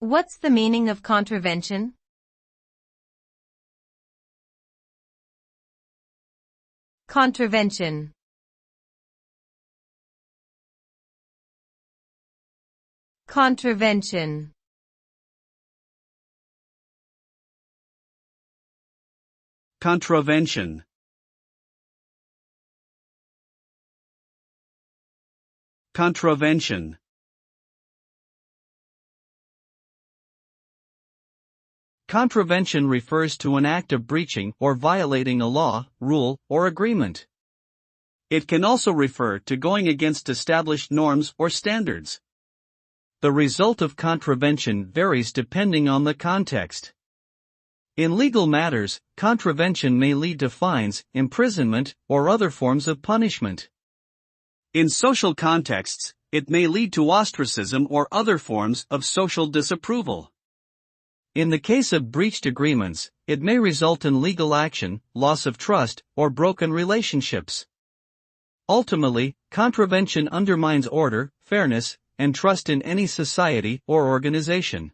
What's the meaning of contravention? Contravention. Contravention. Contravention. Contravention. Contravention refers to an act of breaching or violating a law, rule, or agreement. It can also refer to going against established norms or standards. The result of contravention varies depending on the context. In legal matters, contravention may lead to fines, imprisonment, or other forms of punishment. In social contexts, it may lead to ostracism or other forms of social disapproval. In the case of breached agreements, it may result in legal action, loss of trust, or broken relationships. Ultimately, contravention undermines order, fairness, and trust in any society or organization.